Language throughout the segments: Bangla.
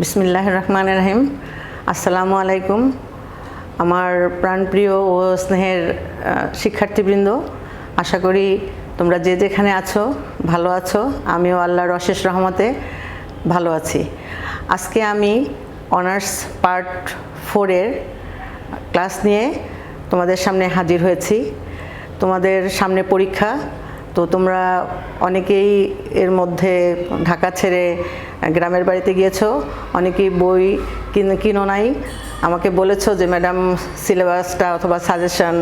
বিসমিল্লাহির রহমানির রহিম। আসসালামু আলাইকুম। আমার প্রাণপ্রিয় ও স্নেহের শিক্ষার্থীবৃন্দ, আশা করি তোমরা যে যেখানে আছো ভালো আছো। আমিও আল্লাহর অশেষ রহমতে ভালো আছি। আজকে আমি অনার্স পার্ট 4-এর ক্লাস নিয়ে তোমাদের সামনে হাজির হয়েছি। তোমাদের সামনে পরীক্ষা, তো তোমরা অনেকেই এর মধ্যে ঢাকা ছেড়ে গ্রামের বাড়িতে গিয়েছো, অনেকেই বই কিনো নাই। আমাকে বলেছো যে ম্যাডাম সিলেবাসটা অথবা সাজেশন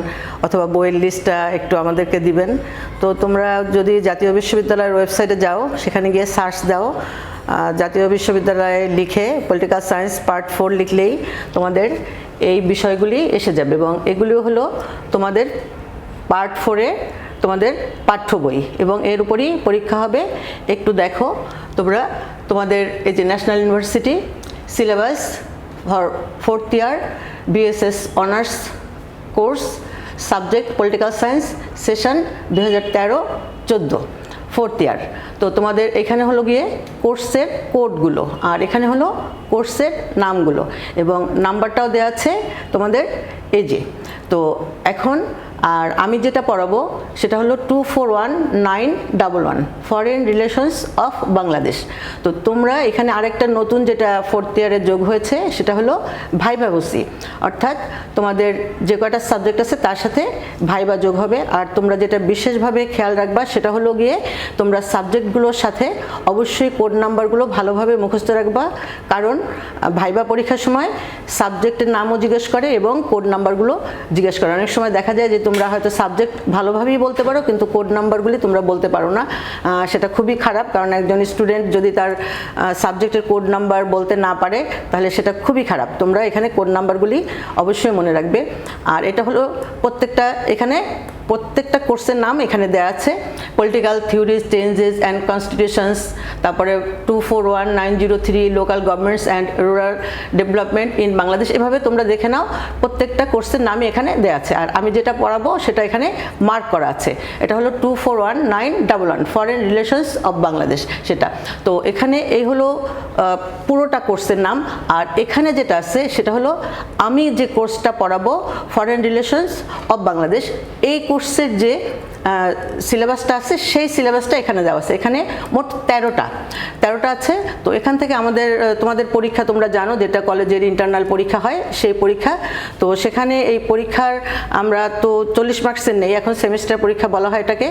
অথবা বইয়ের লিস্টটা একটু আমাদেরকে দিবেন। তো তোমরা যদি জাতীয় বিশ্ববিদ্যালয়ের ওয়েবসাইটে যাও, সেখানে গিয়ে সার্চ দাও জাতীয় বিশ্ববিদ্যালয়ে লিখে পলিটিক্যাল সায়েন্স পার্ট 4 লিখলেই তোমাদের এই বিষয়গুলি এসে যাবে, এবং এগুলিও হলো তোমাদের পার্ট 4-এ তোমাদের পাঠ্য বই, এবং এর উপরই পরীক্ষা হবে। একটু দেখো তোমরা, তোমাদের এই যে national university syllabus for 4th year BSS honours course, subject political science, session 2013-14 4th ইয়ার। তো তোমাদের এখানে হলো গিয়ে কোর্সের কোডগুলো, আর এখানে হলো কোর্সের নামগুলো, এবং নাম্বারটাও দেওয়া আছে তোমাদের এই যে। তো এখন আর আমি যেটা পড়াবো সেটা হলো 241911 ফরেন রিলেশনস অফ বাংলাদেশ। তো তোমরা এখানে আরেকটা নতুন যেটা 4th ইয়ারে যোগ হয়েছে সেটা হলো ভাইভা বসি, অর্থাৎ তোমাদের যে কয়টা সাবজেক্ট আছে তার সাথে ভাইভা যোগ হবে। আর তোমরা যেটা বিশেষভাবে খেয়াল রাখবা সেটা হলো গিয়ে তোমরা সাবজেক্টগুলোর সাথে অবশ্যই কোড নাম্বারগুলো ভালোভাবে মুখস্থ রাখবা, কারণ ভাইভা পরীক্ষার সময় সাবজেক্টের নামও জিজ্ঞেস করে এবং কোড নাম্বারগুলো জিজ্ঞেস করে। অনেক সময় দেখা যায় যে তোমরা হয়তো সাবজেক্ট ভালোভাবেই বলতে পারো কিন্তু কোড নাম্বারগুলি তোমরা বলতে পারো না। সেটা খুবই খারাপ, কারণ একজন স্টুডেন্ট যদি তার সাবজেক্টের কোড নাম্বার বলতে না পারে তাহলে সেটা খুবই খারাপ। তোমরা এখানে কোড নাম্বারগুলি অবশ্যই মনে রাখবে। আর এটা হলো প্রত্যেকটা কোর্সের নাম এখানে দেওয়া আছে। Political theories, changes and constitutions, তারপরে 241903 local governments and rural development in Bangladesh. এভাবে তোমরা দেখে নাও, প্রত্যেকটা কোর্সের নামই এখানে দেওয়া আছে। আর আমি যেটা পড়াবো সেটা এখানে মার্ক করা আছে। এটা হলো 241911 ফরেন রিলেশনস অফ বাংলাদেশ সেটা। তো এখানে এই হলো পুরোটা কোর্সের নাম। আর এখানে যেটা আছে সেটা হলো আমি যে কোর্সটা পড়াবো ফরেন রিলেশনস অফ বাংলাদেশ, এই কোর্সের যে সিলেবাসটা আছে সেই সিলেবাসটা এখানে দেওয়া আছে। এখানে মোট 13টা আছে। তো এখান থেকে তোমাদের পরীক্ষা তোমরা জানো, যেটা কলেজের ইন্টারনাল পরীক্ষা হয় সেই পরীক্ষা। তো সেখানে এই পরীক্ষার আমরা তো 40 মার্কসের নেই, এখন সেমিস্টার পরীক্ষা বলা হয় এটাকে।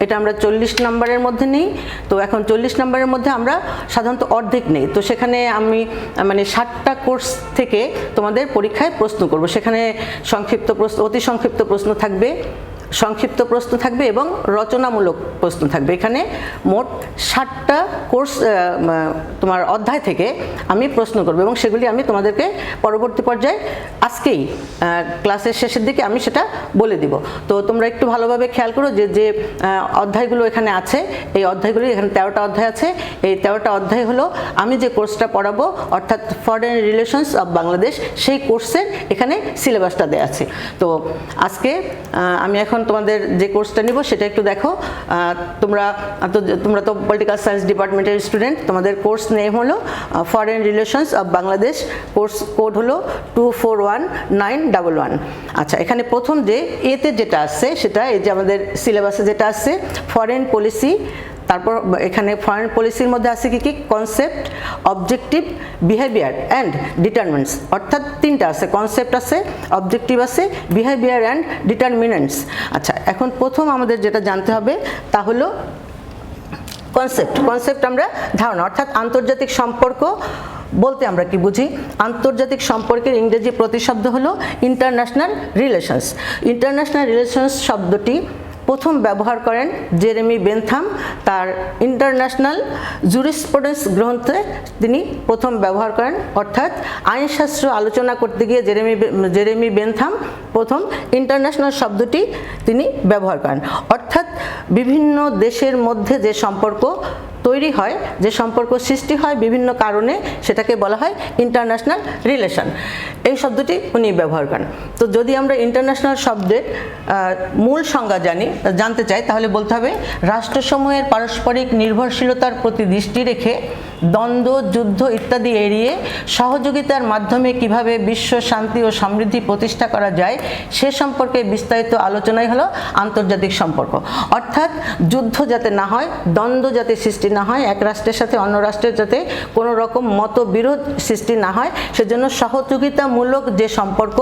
এটা আমরা 40 নম্বরের মধ্যে নেই। তো এখন 40 নম্বরের মধ্যে আমরা সাধারণত অর্ধেক নেই। তো সেখানে আমি 60টা কোর্স থেকে তোমাদের পরীক্ষায় প্রশ্ন করব। সেখানে সংক্ষিপ্ত প্রশ্ন, অতি সংক্ষিপ্ত প্রশ্ন থাকবে, সংক্ষিপ্ত প্রশ্ন থাকবে এবং রচনামূলক প্রশ্ন থাকবে। এখানে মোট 60টা কোর্স তোমার অধ্যায় থেকে আমি প্রশ্ন করব, এবং সেগুলি আমি তোমাদেরকে পরবর্তী পর্যায়ে আজকেই ক্লাসের শেষের দিকে আমি সেটা বলে দিব। তো তোমরা একটু ভালোভাবে খেয়াল করো যে অধ্যায়গুলো এখানে আছে, এই অধ্যায়গুলি এখানে 13টা অধ্যায় আছে। এই 13টা অধ্যায় হলো আমি যে কোর্সটা পড়াবো, অর্থাৎ ফরেন রিলেশনস অফ বাংলাদেশ, সেই কোর্সের এখানে সিলেবাসটা দেওয়া আছে। তো আজকে আমি এখন তোমাদের যে কোর্সটা নিব সেটা একটু দেখো। তোমরা তো পলিটিক্যাল সায়েন্স ডিপার্টমেন্টের স্টুডেন্ট, তোমাদের কোর্স নেম হলো foreign relations of Bangladesh, course code হলো 241911। আচ্ছা, এখানে প্রথম যে এতে যেটা আছে সেটা এই যে আমাদের সিলেবাসে যেটা আছে ফরেন পলিসি। তারপর এখানে ফরেন পলিসির মধ্যে আছে কি concept, objective, behaviour and determinants, অর্থাৎ 3টা আছে। কনসেপ্ট আছে, অবজেক্টিভ আছে, বিহেভিয়ার অ্যান্ড ডিটারমিনেন্টস। আচ্ছা, এখন প্রথম আমাদের যেটা জানতে হবে তা হলো কনসেপ্ট আমরা ধারণা, অর্থাৎ আন্তর্জাতিক সম্পর্ক বলতে আমরা কি বুঝি। আন্তর্জাতিক সম্পর্কের ইংরেজি প্রতিশব্দ হলো ইন্টারন্যাশনাল রিলেশনস। ইন্টারন্যাশনাল রিলেশনস শব্দটি প্রথম ব্যবহার করেন জেরেমি বেনথাম, তার ইন্টারন্যাশনাল জুরিসপ্রুডেন্স গ্রন্থে তিনি প্রথম ব্যবহার করেন। অর্থাৎ আইনশাস্ত্র আলোচনা করতে গিয়ে জেরেমি বেনথাম প্রথম ইন্টারন্যাশনাল শব্দটি তিনি ব্যবহার করেন। অর্থাৎ বিভিন্ন দেশের মধ্যে যে সম্পর্ক তৈরি হয়, যে সম্পর্ক সৃষ্টি হয় বিভিন্ন কারণে, সেটাকে বলা হয় ইন্টারন্যাশনাল রিলেশন। এই শব্দটি উনি ব্যবহার করেন। তো যদি আমরা ইন্টারন্যাশনাল শব্দের মূল সংজ্ঞা জানতে চাই তাহলে বলতে হবে রাষ্ট্রসমূহের পারস্পরিক নির্ভরশীলতার প্রতি দৃষ্টি রেখে দ্বন্দ্ব, যুদ্ধ ইত্যাদি এড়িয়ে সহযোগিতার মাধ্যমে কিভাবে বিশ্ব শান্তি ও সমৃদ্ধি প্রতিষ্ঠা করা যায় সে সম্পর্কে বিস্তারিত আলোচনাই হলো আন্তর্জাতিক সম্পর্ক। অর্থাৎ যুদ্ধ যাতে না হয়, দ্বন্দ্ব যাতে সৃষ্টি না হয়, এক রাষ্ট্রের সাথে অন্য রাষ্ট্রের যাতে কোনো রকম মতবিরোধ সৃষ্টি না হয়, সেজন্য সহযোগিতামূলক যে সম্পর্ক,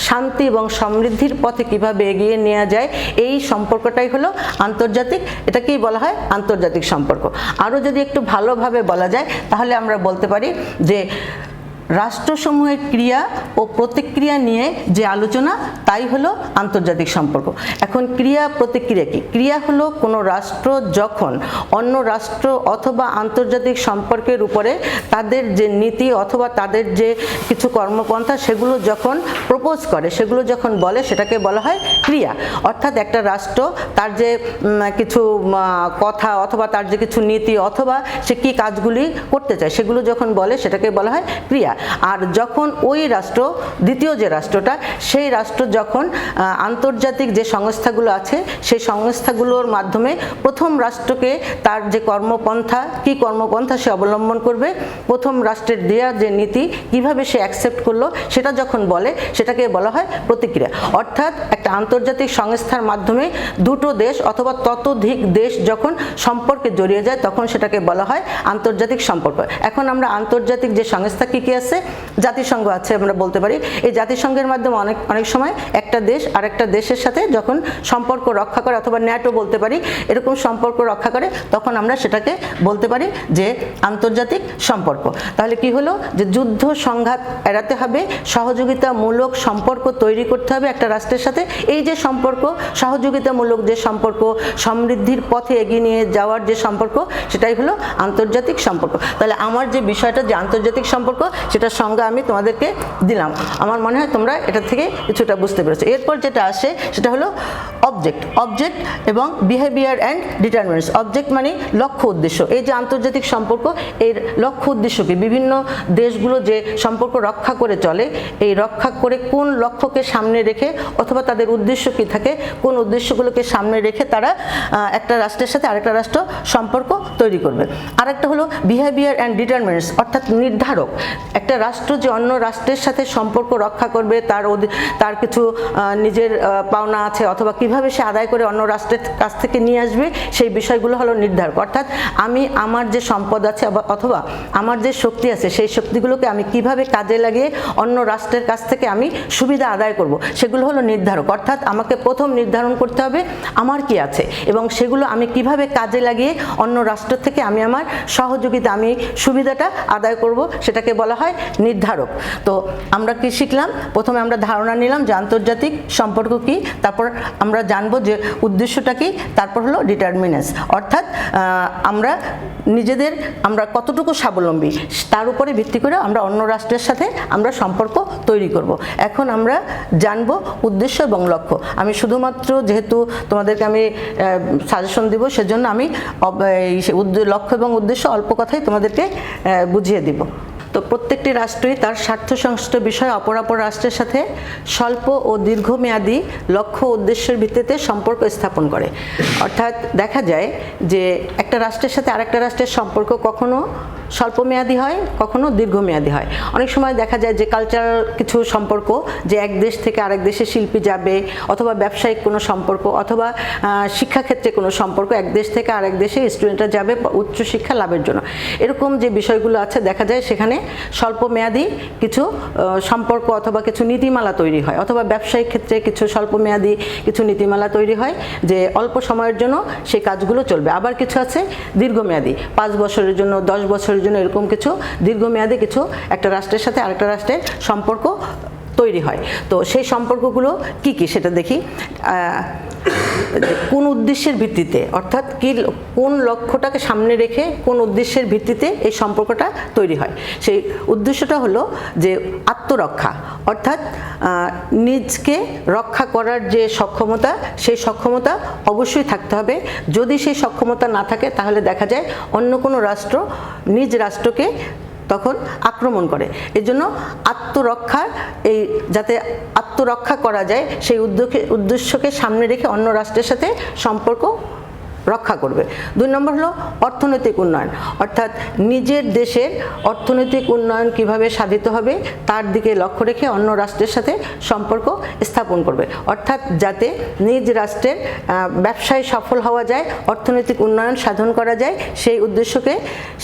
শান্তি এবং সমৃদ্ধির পথে কিভাবে এগিয়ে নেওয়া যায়, এই সম্পর্কটাই হলো আন্তর্জাতিক, এটাকেই বলা হয় আন্তর্জাতিক সম্পর্ক। আরও যদি একটু ভালোভাবে বলা যায় তাহলে আমরা বলতে পারি যে রাষ্ট্রসমূহের ক্রিয়া ও প্রতিক্রিয়া নিয়ে যে আলোচনা, তাই হলো আন্তর্জাতিক সম্পর্ক। এখন ক্রিয়া প্রতিক্রিয়া কি? ক্রিয়া হলো কোনো রাষ্ট্র যখন অন্য রাষ্ট্র অথবা আন্তর্জাতিক সম্পর্কের উপরে তাদের যে নীতি অথবা তাদের যে কিছু কর্মপন্থা সেগুলো যখন প্রপোজ করে, সেগুলো যখন বলে, সেটাকে বলা হয় ক্রিয়া। অর্থাৎ একটা রাষ্ট্র তার যে কিছু কথা অথবা তার যে কিছু নীতি অথবা সে কী কাজগুলি করতে চায় সেগুলো যখন বলে, সেটাকে বলা হয় ক্রিয়া। আর যখন ওই রাষ্ট্র, দ্বিতীয় যে রাষ্ট্রটা, সেই রাষ্ট্র যখন আন্তর্জাতিক যে সংস্থাগুলো আছে সেই সংস্থাগুলোর মাধ্যমে প্রথম রাষ্ট্রকে তার যে কর্মপন্থা, কি কর্মপন্থা সে অবলম্বন করবে, প্রথম রাষ্ট্রের দেয়া যে নীতি কিভাবে সে অ্যাকসেপ্ট করলো, সেটা যখন বলে, সেটাকে বলা হয় প্রতিক্রিয়া। অর্থাৎ একটা আন্তর্জাতিক সংস্থার মাধ্যমে দুটো দেশ অথবা ততোধিক দেশ যখন সম্পর্কে জড়িয়ে যায়, তখন সেটাকে বলা হয় আন্তর্জাতিক সম্পর্ক। এখন আমরা আন্তর্জাতিক যে সংস্থা কি কি আছে, জাতিসংঘ আছে, আমরা বলতে পারি। এই জাতিসংঘের মাধ্যমে অনেক সময় একটা দেশ আরেকটা দেশের সাথে যখন সম্পর্ক রক্ষা করে, অথবা ন্যাটো বলতে পারি, এরকম সম্পর্ক রক্ষা করে, তখন আমরা সেটাকে বলতে পারি যে আন্তর্জাতিক সম্পর্ক। তাহলে কি হলো, যে যুদ্ধ সংঘাত এড়াতে হবে, সহযোগিতামূলক সম্পর্ক তৈরি করতে হবে একটা রাষ্ট্রের সাথে। এই যে সম্পর্ক, সহযোগিতামূলক যে সম্পর্ক, সমৃদ্ধির পথে এগিয়ে নিয়ে যাওয়ার যে সম্পর্ক, সেটাই হলো আন্তর্জাতিক সম্পর্ক। তাহলে আমার যে বিষয়টা, যে আন্তর্জাতিক সম্পর্ক, সেটার সংজ্ঞা আমি তোমাদেরকে দিলাম। আমার মনে হয় তোমরা এটা থেকে কিছুটা বুঝতে পেরেছো। এরপর যেটা আসে সেটা হলো অবজেক্ট এবং বিহেভিয়ার অ্যান্ড ডিটারমিনেন্টস। অবজেক্ট মানে লক্ষ্য উদ্দেশ্য। এই যে আন্তর্জাতিক সম্পর্ক, এর লক্ষ্য উদ্দেশ্যকে, বিভিন্ন দেশগুলো যে সম্পর্ক রক্ষা করে চলে, এই রক্ষা করে কোন লক্ষ্যকে সামনে রেখে অথবা তাদের উদ্দেশ্য কি থাকে, কোন উদ্দেশ্যগুলোকে সামনে রেখে তারা একটা রাষ্ট্রের সাথে আরেকটা রাষ্ট্র সম্পর্ক তৈরি করবে। আরেকটা হলো বিহেভিয়ার অ্যান্ড ডিটারমিনেন্টস, অর্থাৎ নির্ধারক। একটা রাষ্ট্র যে অন্য রাষ্ট্রের সাথে সম্পর্ক রক্ষা করবে, তার কিছু নিজের পাওনা আছে অথবা কিভাবে সে আদায় করে অন্য রাষ্ট্রের কাছ থেকে নিয়ে আসবে, সেই বিষয়গুলো হলো নির্ধারক। অর্থাৎ আমি আমার যে সম্পদ আছে অথবা আমার যে শক্তি আছে, সেই শক্তিগুলোকে আমি কিভাবে কাজে লাগিয়ে অন্য রাষ্ট্রের কাছ থেকে আমি সুবিধা আদায় করব, সেগুলো হলো নির্ধারক। অর্থাৎ আমাকে প্রথম নির্ধারণ করতে হবে আমার কি আছে এবং সেগুলো আমি কিভাবে কাজে লাগিয়ে অন্য রাষ্ট্র থেকে আমি আমার সহযোগিতা, আমি সুবিধাটা আদায় করব, সেটাকে বলা হয় নির্ধারক। তো আমরা কি শিখলাম? প্রথমে আমরা ধারণা নিলাম যে আন্তর্জাতিক সম্পর্ক কি, তারপর আমরা জানবো যে উদ্দেশ্যটা কি, তারপর হলো ডিটারমিনেন্স, অর্থাৎ আমরা কতটুকু স্বাবলম্বী তার উপরে ভিত্তি করে আমরা অন্য রাষ্ট্রের সাথে আমরা সম্পর্ক তৈরি করব। এখন আমরা জানবো উদ্দেশ্য এবং লক্ষ্য। আমি শুধুমাত্র যেহেতু তোমাদেরকে আমি সাজেশন দিব, সেজন্য আমি লক্ষ্য এবং উদ্দেশ্য অল্প কথাই তোমাদেরকে বুঝিয়ে দিব। তো প্রত্যেকটি রাষ্ট্রই তার স্বার্থ সংশ্লিষ্ট বিষয়ে অপর রাষ্ট্রের সাথে স্বল্প ও দীর্ঘমেয়াদী লক্ষ্য উদ্দেশ্যের ভিত্তিতে সম্পর্ক স্থাপন করে। অর্থাৎ দেখা যায় যে একটা রাষ্ট্রের সাথে আরেকটা রাষ্ট্রের সম্পর্ক কখনো স্বল্পমেয়াদী হয়, কখনো দীর্ঘমেয়াদী হয়। অনেক সময় দেখা যায় যে কালচারাল কিছু সম্পর্ক, যে এক দেশ থেকে আরেক দেশে শিল্পী যাবে, অথবা ব্যবসায়িক কোনো সম্পর্ক, অথবা শিক্ষাক্ষেত্রে কোনো সম্পর্ক, এক দেশ থেকে আরেক দেশে স্টুডেন্টরা যাবে উচ্চশিক্ষা লাভের জন্য। এরকম যে বিষয়গুলো আছে, দেখা যায় সেখানে স্বল্পমেয়াদী কিছু সম্পর্ক অথবা কিছু নীতিমালা তৈরি হয়, অথবা ব্যবসায়িক ক্ষেত্রে কিছু স্বল্পমেয়াদী কিছু নীতিমালা তৈরি হয় যে অল্প সময়ের জন্য সেই কাজগুলো চলবে। আবার কিছু আছে দীর্ঘমেয়াদী, 5 বছরের জন্য, 10 বছরের জন্য, এরকম কিছু দীর্ঘমেয়াদী কিছু একটা রাষ্ট্রের সাথে আরেকটা রাষ্ট্রের সম্পর্ক তৈরি হয়। তো সেই সম্পর্কগুলো কি কি সেটা দেখি। কোন উদ্দেশ্যের ভিত্তিতে, অর্থাৎ কোন লক্ষ্যটাকে সামনে রেখে কোন উদ্দেশ্যের ভিত্তিতে এই সম্পর্কটা তৈরি হয়। সেই উদ্দেশ্যটা হলো যে আত্মরক্ষা, অর্থাৎ নিজকে রক্ষা করার যে সক্ষমতা, সেই সক্ষমতা অবশ্যই থাকতে হবে। যদি সেই সক্ষমতা না থাকে তাহলে দেখা যায় অন্য কোনো রাষ্ট্র নিজ রাষ্ট্রকে তখন আক্রমণ করে। এজন্য যাতে আত্মরক্ষা করা যায়, সেই উদ্দেশ্যকে সামনে রেখে অন্য রাষ্ট্রের সাথে সম্পর্ক রক্ষা করবে। 2 নম্বর হলো অর্থনৈতিক উন্নয়ন, অর্থাৎ নিজের দেশের অর্থনৈতিক উন্নয়ন কিভাবে সাধিত হবে তার দিকে লক্ষ্য রেখে অন্য রাষ্ট্রের সাথে সম্পর্ক স্থাপন করবে, অর্থাৎ যাতে নিজ রাষ্ট্রের ব্যবসায় সফল হওয়া যায়, অর্থনৈতিক উন্নয়ন সাধন করা যায়, সেই উদ্দেশ্যকে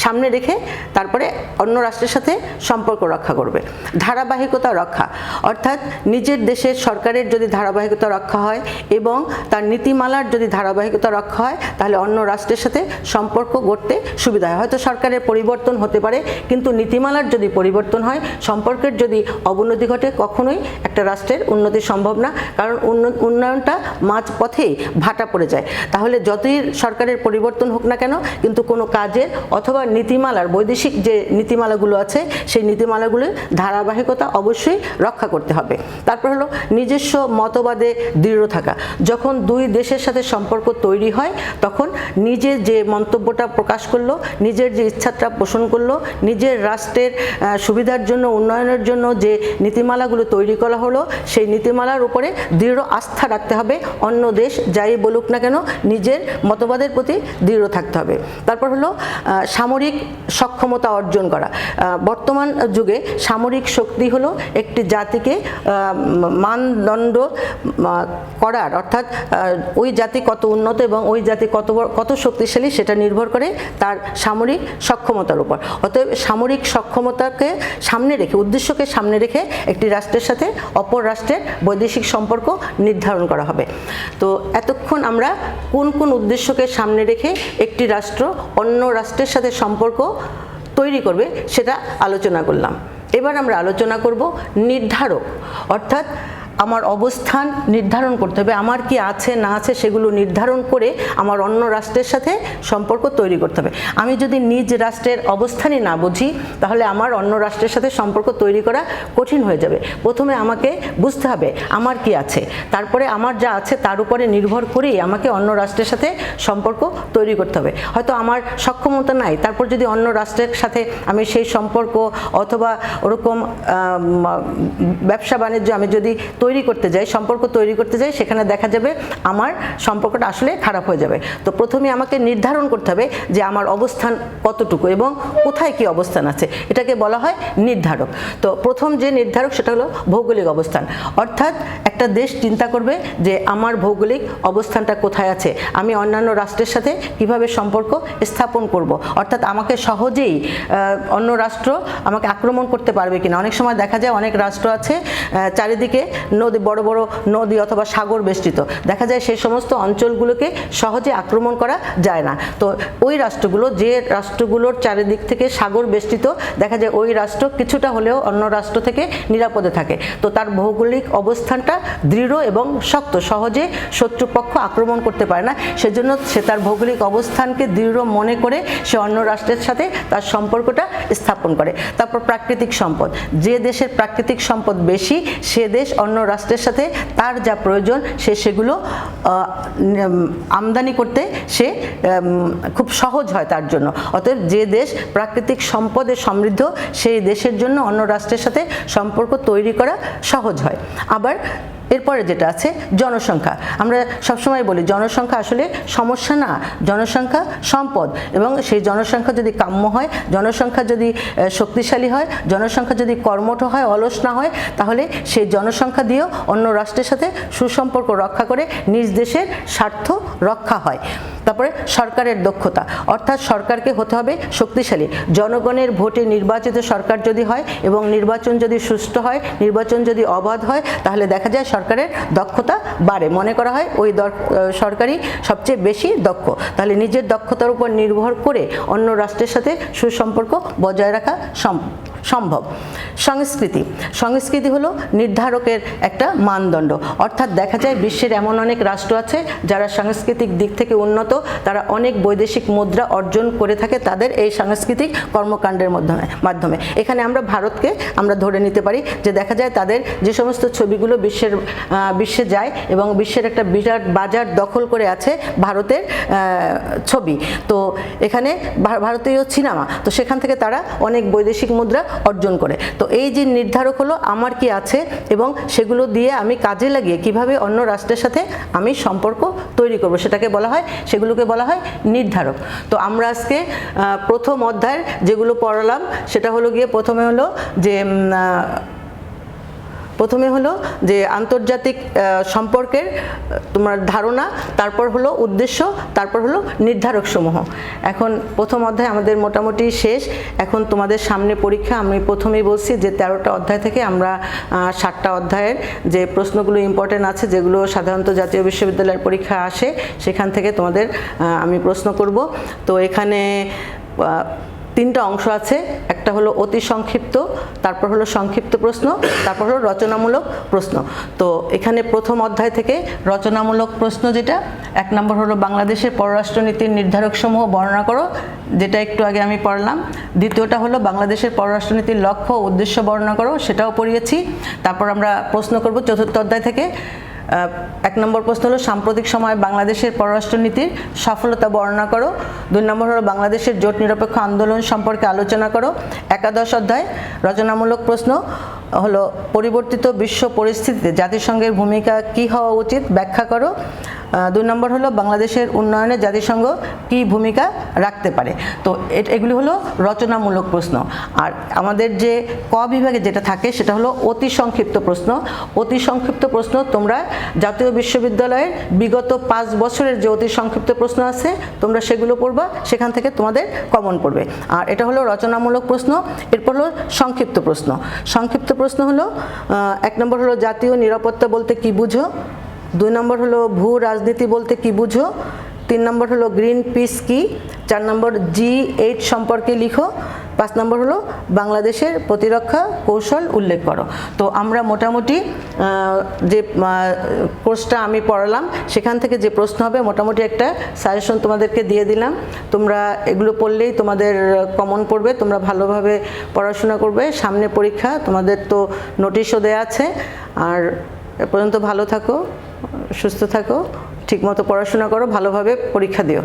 সামনে রেখে তারপরে অন্য রাষ্ট্রের সাথে সম্পর্ক রক্ষা করবে। ধারাবাহিকতা রক্ষা, অর্থাৎ নিজের দেশের সরকারের যদি ধারাবাহিকতা রক্ষা হয় এবং তার নীতিমালার যদি ধারাবাহিকতা রক্ষা হয় তাহলে অন্য রাষ্ট্রের সাথে সম্পর্ক গড়তে সুবিধা হয়। হয়তো সরকারের পরিবর্তন হতে পারে, কিন্তু নীতিমালার যদি পরিবর্তন হয়, সম্পর্কের যদি অবনতি ঘটে, কখনোই একটা রাষ্ট্রের উন্নতি সম্ভব না, কারণ উন্নয়নটা মাঝ পথেই ভাটা পড়ে যায়। তাহলে যতই সরকারের পরিবর্তন হোক না কেন, কিন্তু কোনো কাজের অথবা নীতিমালার, বৈদেশিক যে নীতিমালাগুলো আছে সেই নীতিমালাগুলির ধারাবাহিকতা অবশ্যই রক্ষা করতে হবে। তারপর হলো নিজস্ব মতবাদে দৃঢ় থাকা। যখন দুই দেশের সাথে সম্পর্ক তৈরি হয় তখন নিজের যে মন্তব্যটা প্রকাশ করলো, নিজের যে ইচ্ছাটা পোষণ করলো, নিজের রাষ্ট্রের সুবিধার জন্য, উন্নয়নের জন্য যে নীতিমালাগুলো তৈরি করা হলো সেই নীতিমালার উপরে দৃঢ় আস্থা রাখতে হবে। অন্য দেশ যাই বলুক না কেন নিজের মতবাদের প্রতি দৃঢ় থাকতে হবে। তারপর হলো সামরিক সক্ষমতা অর্জন করা। বর্তমান যুগে সামরিক শক্তি হলো একটি জাতিকে মানদণ্ড করার, অর্থাৎ ওই জাতি কত উন্নত এবং ওই জাতি কত শক্তিশালী সেটা নির্ভর করে তার সামরিক সক্ষমতার উপর। অতএব সামরিক সক্ষমতাকে সামনে রেখে, উদ্দেশ্যকে সামনে রেখে একটি রাষ্ট্রের সাথে অপর রাষ্ট্রের বৈদেশিক সম্পর্ক নির্ধারণ করা হবে। তো এতক্ষণ আমরা কোন কোন উদ্দেশ্যকে সামনে রেখে একটি রাষ্ট্র অন্য রাষ্ট্রের সাথে সম্পর্ক তৈরি করবে সেটা আলোচনা করলাম। এবার আমরা আলোচনা করব নির্ধারক, অর্থাৎ আমার অবস্থান নির্ধারণ করতে হবে, আমার কি আছে না আছে সেগুলো নির্ধারণ করে আমার অন্য রাষ্ট্রের সাথে সম্পর্ক তৈরি করতে হবে। আমি যদি নিজ রাষ্ট্রের অবস্থানই না বুঝি তাহলে আমার অন্য রাষ্ট্রের সাথে সম্পর্ক তৈরি করা কঠিন হয়ে যাবে। প্রথমে আমাকে বুঝতে হবে আমার কি আছে, তারপরে আমার যা আছে তার উপরে নির্ভর করেই আমাকে অন্য রাষ্ট্রের সাথে সম্পর্ক তৈরি করতে হবে। হয়তো আমার সক্ষমতা নাই, তারপর যদি অন্য রাষ্ট্রের সাথে আমি সেই সম্পর্ক অথবা ওরকম ব্যবসা বাণিজ্য আমি যদি তৈরি করতে যাই, সম্পর্ক তৈরি করতে যাই, সেখানে দেখা যাবে আমার সম্পর্কটা আসলে খারাপ হয়ে যাবে। তো প্রথমে আমাকে নির্ধারণ করতে হবে যে আমার অবস্থান কতটুকু এবং কোথায় কি অবস্থান আছে, এটাকে বলা হয় নির্ধারক। তো প্রথম যে নির্ধারক সেটা হলো ভৌগোলিক অবস্থান, অর্থাৎ একটা দেশ চিন্তা করবে যে আমার ভৌগোলিক অবস্থানটা কোথায় আছে, আমি অন্যান্য রাষ্ট্রের সাথে কিভাবে সম্পর্ক স্থাপন করব, অর্থাৎ আমাকে সহজেই অন্য রাষ্ট্র আমাকে আক্রমণ করতে পারবে কিনা। অনেক সময় দেখা যায় অনেক রাষ্ট্র আছে চারিদিকে নদী, বড় বড় নদী অথবা সাগর বেষ্টিত, দেখা যায় সেই সমস্ত অঞ্চলগুলোকে সহজে আক্রমণ করা যায় না। তো ওই রাষ্ট্রগুলো, যে রাষ্ট্রগুলোর চারিদিক থেকে সাগর বেষ্টিত, দেখা যায় ওই রাষ্ট্র কিছুটা হলেও অন্য রাষ্ট্র থেকে নিরাপদে থাকে। তো তার ভৌগোলিক অবস্থানটা দৃঢ় এবং শক্ত, সহজে শত্রুপক্ষ আক্রমণ করতে পারে না। সেজন্য সে তার ভৌগোলিক অবস্থানকে দৃঢ় মনে করে সে অন্য রাষ্ট্রের সাথে তার সম্পর্কটা স্থাপন করে। তারপর প্রাকৃতিক সম্পদ, যে দেশের প্রাকৃতিক সম্পদ বেশি সে দেশ অন্য রাষ্ট্রের সাথে তার যা প্রয়োজন সেগুলো আমদানি করতে সে খুব সহজ হয় তার জন্য। অতএব যে দেশ প্রাকৃতিক সম্পদে সমৃদ্ধ সেই দেশের জন্য অন্য রাষ্ট্রের সাথে সম্পর্ক তৈরি করা সহজ হয়। আবার এরপরে যেটা আছে জনসংখ্যা, আমরা সবসময় বলি জনসংখ্যা আসলে সমস্যা না, জনসংখ্যা সম্পদ, এবং সেই জনসংখ্যা যদি কাম্য হয়, জনসংখ্যা যদি শক্তিশালী হয়, জনসংখ্যা যদি কর্মঠ হয়, অলস না হয়, তাহলে সেই জনসংখ্যা দিয়েও অন্য রাষ্ট্রের সাথে সুসম্পর্ক রক্ষা করে নিজ দেশের স্বার্থ রক্ষা হয়। তারপরে সরকারের দক্ষতা, অর্থাৎ সরকারকে হতে হবে শক্তিশালী। জনগণের ভোটে নির্বাচিত সরকার যদি হয় এবং নির্বাচন যদি সুষ্ঠু হয়, নির্বাচন যদি অবাধ হয়, তাহলে দেখা যায় সরকারের দক্ষতা বাড়ে, মনে করা হয় ওই সরকারই সবচেয়ে বেশি দক্ষ। তাহলে নিজের দক্ষতার উপর নির্ভর করে অন্য রাষ্ট্রের সাথে সুসম্পর্ক বজায় রাখা সম্ভব। সংস্কৃতি হলো নির্ধারকের একটা মানদণ্ড, অর্থাৎ দেখা যায় বিশ্বের এমন অনেক রাষ্ট্র আছে যারা সাংস্কৃতিক দিক থেকে উন্নত, তারা অনেক বৈদেশিক মুদ্রা অর্জন করে থাকে তাদের এই সাংস্কৃতিক কর্মকাণ্ডের মাধ্যমে। এখানে আমরা ভারতকে আমরা ধরে নিতে পারি যে দেখা যায় তাদের যে সমস্ত ছবিগুলো বিশ্বে যায় এবং বিশ্বের একটা বিরাট বাজার দখল করে আছে ভারতের ছবি, তো এখানে ভারতীয় সিনেমা, তো সেখান থেকে তারা অনেক বৈদেশিক মুদ্রা অর্জন করে। তো এই যে নির্ধারক হলো আমার কি আছে এবং সেগুলো দিয়ে আমি কাজে লাগিয়ে কিভাবে অন্য রাষ্ট্রের সাথে আমি সম্পর্ক তৈরি করব সেটাকে বলা হয়, সেগুলোকে বলা হয় নির্ধারক। তো আমরা আজকে প্রথম অধ্যায়ের যেগুলো পড়ালাম সেটা হলো গিয়ে প্রথমে হলো যে আন্তর্জাতিক সম্পর্কের তোমার ধারণা, তারপর হলো উদ্দেশ্য, তারপর হলো নির্ধারক সমূহ। এখন প্রথম অধ্যায় আমাদের মোটামুটি শেষ। এখন তোমাদের সামনে পরীক্ষা। আমি প্রথমেই বলছি যে 13টা অধ্যায় থেকে আমরা 7টা অধ্যায়ের যে প্রশ্নগুলো ইম্পর্টেন্ট আছে, যেগুলো সাধারণত জাতীয় বিশ্ববিদ্যালয়ের পরীক্ষা আসে, সেখান থেকে তোমাদের আমি প্রশ্ন করব। তো এখানে 3টা অংশ আছে। একটা হলো অতি সংক্ষিপ্ত, তারপর হলো সংক্ষিপ্ত প্রশ্ন, তারপর হলো রচনামূলক প্রশ্ন। তো এখানে প্রথম অধ্যায় থেকে রচনামূলক প্রশ্ন যেটা 1 নম্বর হলো বাংলাদেশের পররাষ্ট্রনীতির নির্ধারকসমূহ বর্ণনা করো, যেটা একটু আগে আমি পড়লাম। দ্বিতীয়টা হলো বাংলাদেশের পররাষ্ট্রনীতির লক্ষ্য ও উদ্দেশ্য বর্ণনা করো, সেটাও পড়িয়েছি। তারপর আমরা প্রশ্ন করব চতুর্থ অধ্যায় থেকে। 1 নম্বর প্রশ্ন হলো সাম্প্রতিক সময়ে বাংলাদেশের পররাষ্ট্রনীতির সফলতা বর্ণনা করো। 2 নম্বর হলো বাংলাদেশের জোট নিরপেক্ষ আন্দোলন সম্পর্কে আলোচনা করো। একাদশ অধ্যায় রচনামূলক প্রশ্ন হলো পরিবর্তিত বিশ্ব পরিস্থিতিতে জাতিসংঘের ভূমিকা কী হওয়া উচিত ব্যাখ্যা করো। 2 নম্বর হলো বাংলাদেশের উন্নয়নে জাতিসংঘ কী ভূমিকা রাখতে পারে। তো এগুলি হলো রচনামূলক প্রশ্ন। আর আমাদের যে ক বিভাগে যেটা থাকে সেটা হলো অতি সংক্ষিপ্ত প্রশ্ন। অতি সংক্ষিপ্ত প্রশ্ন তোমরা জাতীয় বিশ্ববিদ্যালয়ের বিগত 5 বছরের যে অতি সংক্ষিপ্ত প্রশ্ন আছে তোমরা সেগুলো পড়বা, সেখান থেকে তোমাদের কমন পড়বে। আর এটা হলো রচনামূলক প্রশ্ন। এরপর হলো সংক্ষিপ্ত প্রশ্ন। সংক্ষিপ্ত প্রশ্ন হলো 1 নম্বর হলো জাতীয় নিরাপত্তা বলতে কি বুঝো। 2 নম্বর হলো ভূ রাজনীতি বলতে কি বুঝো। 3 নম্বর হলো গ্রিন পিস কি। 4 নম্বর G8 সম্পর্কে লিখো। 5 নম্বর হলো বাংলাদেশের প্রতিরক্ষা কৌশল উল্লেখ করো। তো আমরা মোটামুটি যে কোর্সটা আমি পড়ালাম সেখান থেকে যে প্রশ্ন হবে মোটামুটি একটা সাজেশন তোমাদেরকে দিয়ে দিলাম। তোমরা এগুলো পড়লেই তোমাদের কমন পড়বে। তোমরা ভালোভাবে পড়াশোনা করবে। সামনে পরীক্ষা, তোমাদের তো নোটিশও দেওয়া আছে। আর এ পর্যন্ত ভালো থাকো, সুস্থ থাকো, ঠিকমতো পড়াশোনা করো, ভালোভাবে পরীক্ষা দিও।